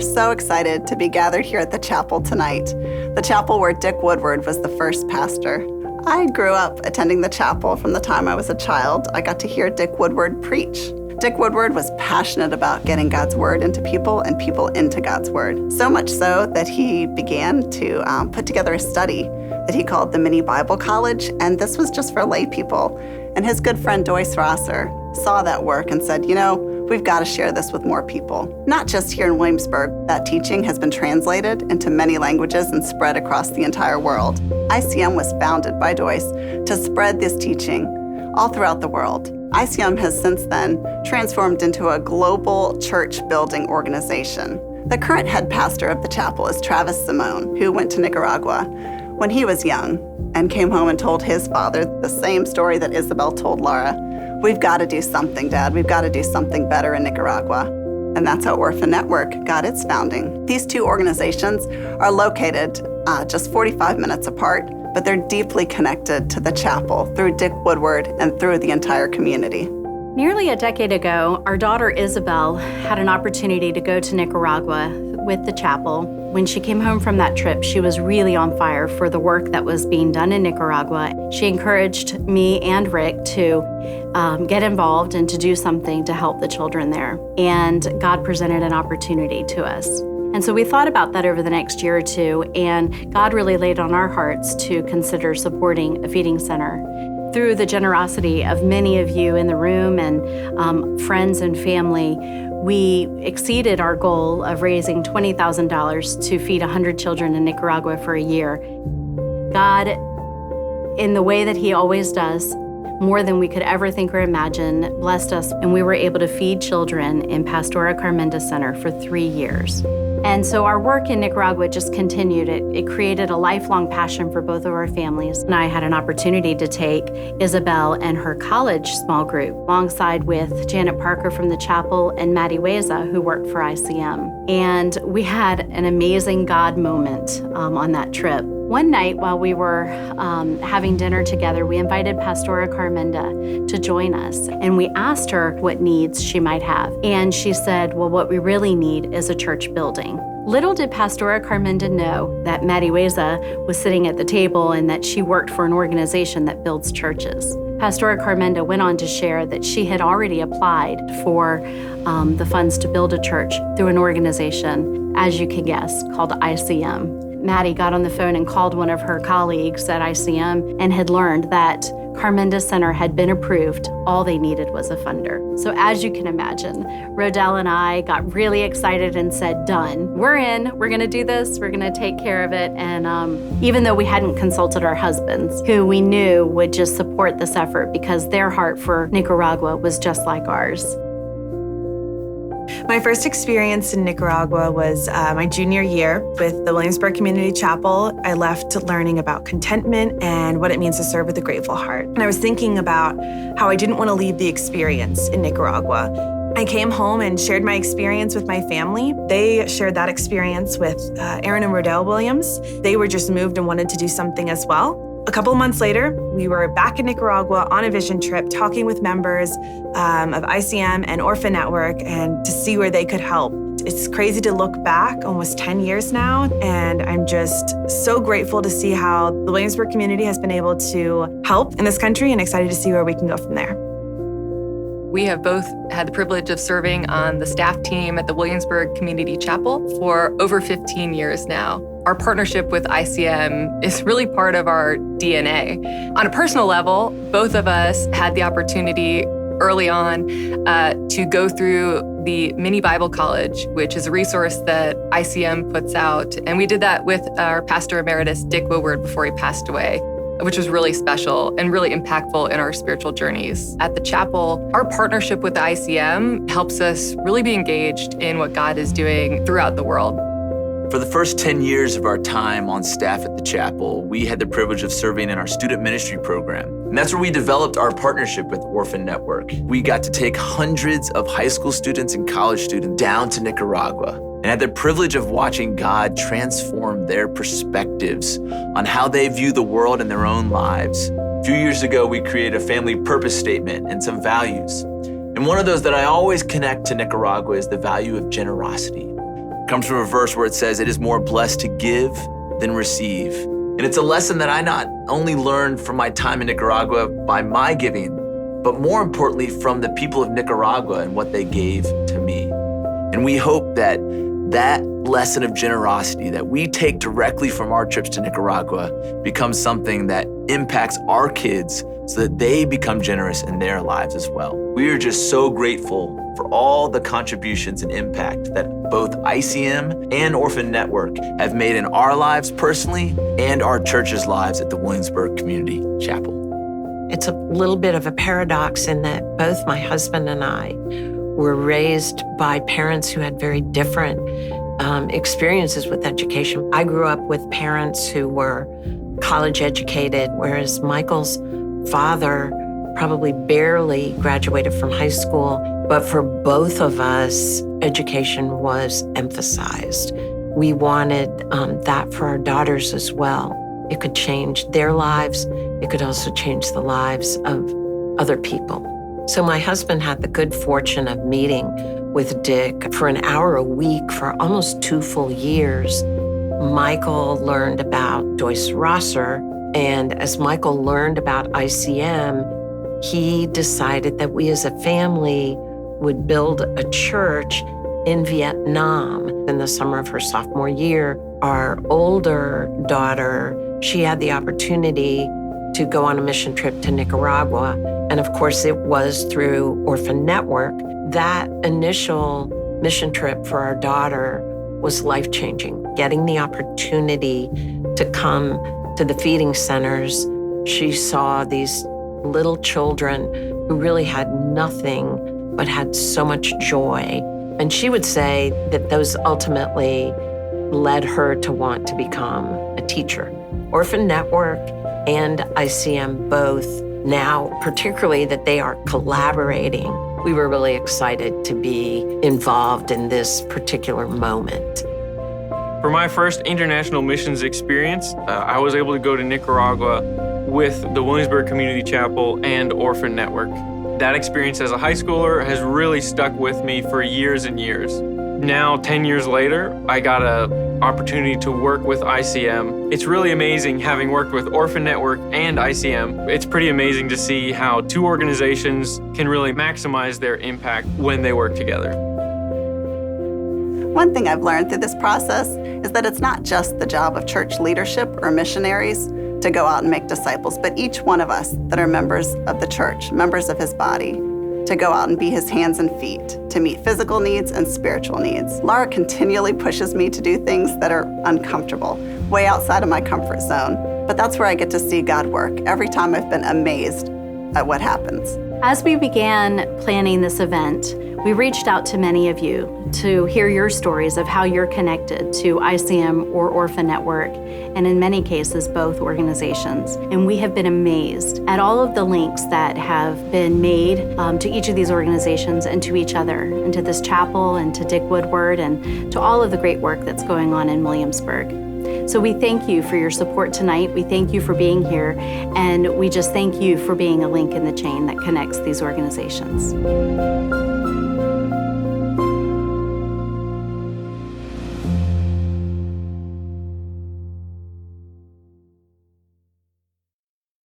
so excited to be gathered here at the chapel tonight, the chapel where Dick Woodward was the first pastor. I grew up attending the chapel from the time I was a child. I got to hear Dick Woodward preach. Dick Woodward was passionate about getting God's word into people and people into God's word. So much so that he began to put together a study that he called the Mini Bible College, and this was just for lay people. And his good friend Joyce Rosser saw that work and said, we've got to share this with more people. Not just here in Williamsburg, that teaching has been translated into many languages and spread across the entire world. ICM was founded by Joyce to spread this teaching all throughout the world. ICM has since then transformed into a global church building organization. The current head pastor of the chapel is Travis Simone, who went to Nicaragua when he was young and came home and told his father the same story that Isabel told Laura. We've got to do something, Dad. We've got to do something better in Nicaragua. And that's how Orphan Network got its founding. These two organizations are located just 45 minutes apart, but they're deeply connected to the chapel through Dick Woodward and through the entire community. Nearly a decade ago, our daughter Isabel had an opportunity to go to Nicaragua with the chapel. When she came home from that trip, she was really on fire for the work that was being done in Nicaragua. She encouraged me and Rick to get involved and to do something to help the children there. And God presented an opportunity to us. And so we thought about that over the next year or two, and God really laid on our hearts to consider supporting a feeding center. Through the generosity of many of you in the room and friends and family, we exceeded our goal of raising $20,000 to feed 100 children in Nicaragua for a year. God, in the way that He always does, more than we could ever think or imagine, blessed us, and we were able to feed children in Pastora Carmenda Center for 3 years. And so our work in Nicaragua just continued. It created a lifelong passion for both of our families. And I had an opportunity to take Isabel and her college small group alongside with Janet Parker from the chapel and Maddie Weza, who worked for ICM. And we had an amazing God moment on that trip. One night while we were having dinner together, we invited Pastora Carmenda to join us. And we asked her what needs she might have. And she said, well, what we really need is a church building. Little did Pastora Carmenda know that Maddie Weza was sitting at the table and that she worked for an organization that builds churches. Pastora Carmenda went on to share that she had already applied for the funds to build a church through an organization, as you can guess, called ICM. Maddie got on the phone and called one of her colleagues at ICM and had learned that Carmenda Center had been approved. All they needed was a funder. So as you can imagine, Rodell and I got really excited and said, done. We're in. We're going to do this. We're going to take care of it. And even though we hadn't consulted our husbands, who we knew would just support this effort because their heart for Nicaragua was just like ours. My first experience in Nicaragua was my junior year with the Williamsburg Community Chapel. I left learning about contentment and what it means to serve with a grateful heart. And I was thinking about how I didn't want to leave the experience in Nicaragua. I came home and shared my experience with my family. They shared that experience with Aaron and Rodell Williams. They were just moved and wanted to do something as well. A couple of months later, we were back in Nicaragua on a vision trip, talking with members of ICM and Orphan Network and to see where they could help. It's crazy to look back, almost 10 years now, and I'm just so grateful to see how the Williamsburg community has been able to help in this country and excited to see where we can go from there. We have both had the privilege of serving on the staff team at the Williamsburg Community Chapel for over 15 years now. Our partnership with ICM is really part of our DNA. On a personal level, both of us had the opportunity early on to go through the Mini Bible College, which is a resource that ICM puts out. And we did that with our pastor emeritus, Dick Woodward, before he passed away, which was really special and really impactful in our spiritual journeys. At the chapel, our partnership with the ICM helps us really be engaged in what God is doing throughout the world. For the first 10 years of our time on staff at the chapel, we had the privilege of serving in our student ministry program. And that's where we developed our partnership with Orphan Network. We got to take hundreds of high school students and college students down to Nicaragua and had the privilege of watching God transform their perspectives on how they view the world and their own lives. A few years ago, we created a family purpose statement and some values. And one of those that I always connect to Nicaragua is the value of generosity. comes from a verse where it says, "It is more blessed to give than receive." And it's a lesson that I not only learned from my time in Nicaragua by my giving, but more importantly from the people of Nicaragua and what they gave to me. And we hope that that lesson of generosity that we take directly from our trips to Nicaragua becomes something that impacts our kids so that they become generous in their lives as well. We are just so grateful for all the contributions and impact that both ICM and Orphan Network have made in our lives personally and our church's lives at the Williamsburg Community Chapel. It's a little bit of a paradox in that both my husband and I were raised by parents who had very different experiences with education. I grew up with parents who were college educated, whereas Michael's father probably barely graduated from high school. But for both of us, education was emphasized. We wanted that for our daughters as well. It could change their lives. It could also change the lives of other people. So my husband had the good fortune of meeting with Dick for an hour a week for almost 2 full years. Michael learned about Joyce Rosser, and as Michael learned about ICM, he decided that we as a family would build a church in Vietnam. In the summer of her sophomore year, our older daughter, she had the opportunity to go on a mission trip to Nicaragua. And of course, it was through Orphan Network. That initial mission trip for our daughter was life-changing. Getting the opportunity to come to the feeding centers, she saw these little children who really had nothing but had so much joy. And she would say that those ultimately led her to want to become a teacher. Orphan Network and ICM both now, particularly that they are collaborating, we were really excited to be involved in this particular moment. For my first international missions experience, I was able to go to Nicaragua with the Williamsburg Community Chapel and Orphan Network. That experience as a high schooler has really stuck with me for years and years. Now, 10 years later, I got an opportunity to work with ICM. It's really amazing having worked with Orphan Network and ICM. It's pretty amazing to see how two organizations can really maximize their impact when they work together. One thing I've learned through this process is that it's not just the job of church leadership or missionaries to go out and make disciples, but each one of us that are members of the church, members of his body, to go out and be his hands and feet, to meet physical needs and spiritual needs. Laura continually pushes me to do things that are uncomfortable, way outside of my comfort zone, but that's where I get to see God work. Every time I've been amazed at what happens. As we began planning this event, we reached out to many of you to hear your stories of how you're connected to ICM or Orphan Network, and in many cases, both organizations. And we have been amazed at all of the links that have been made to each of these organizations and to each other, and to this chapel, and to Dick Woodward, and to all of the great work that's going on in Williamsburg. So we thank you for your support tonight. We thank you for being here, and we just thank you for being a link in the chain that connects these organizations.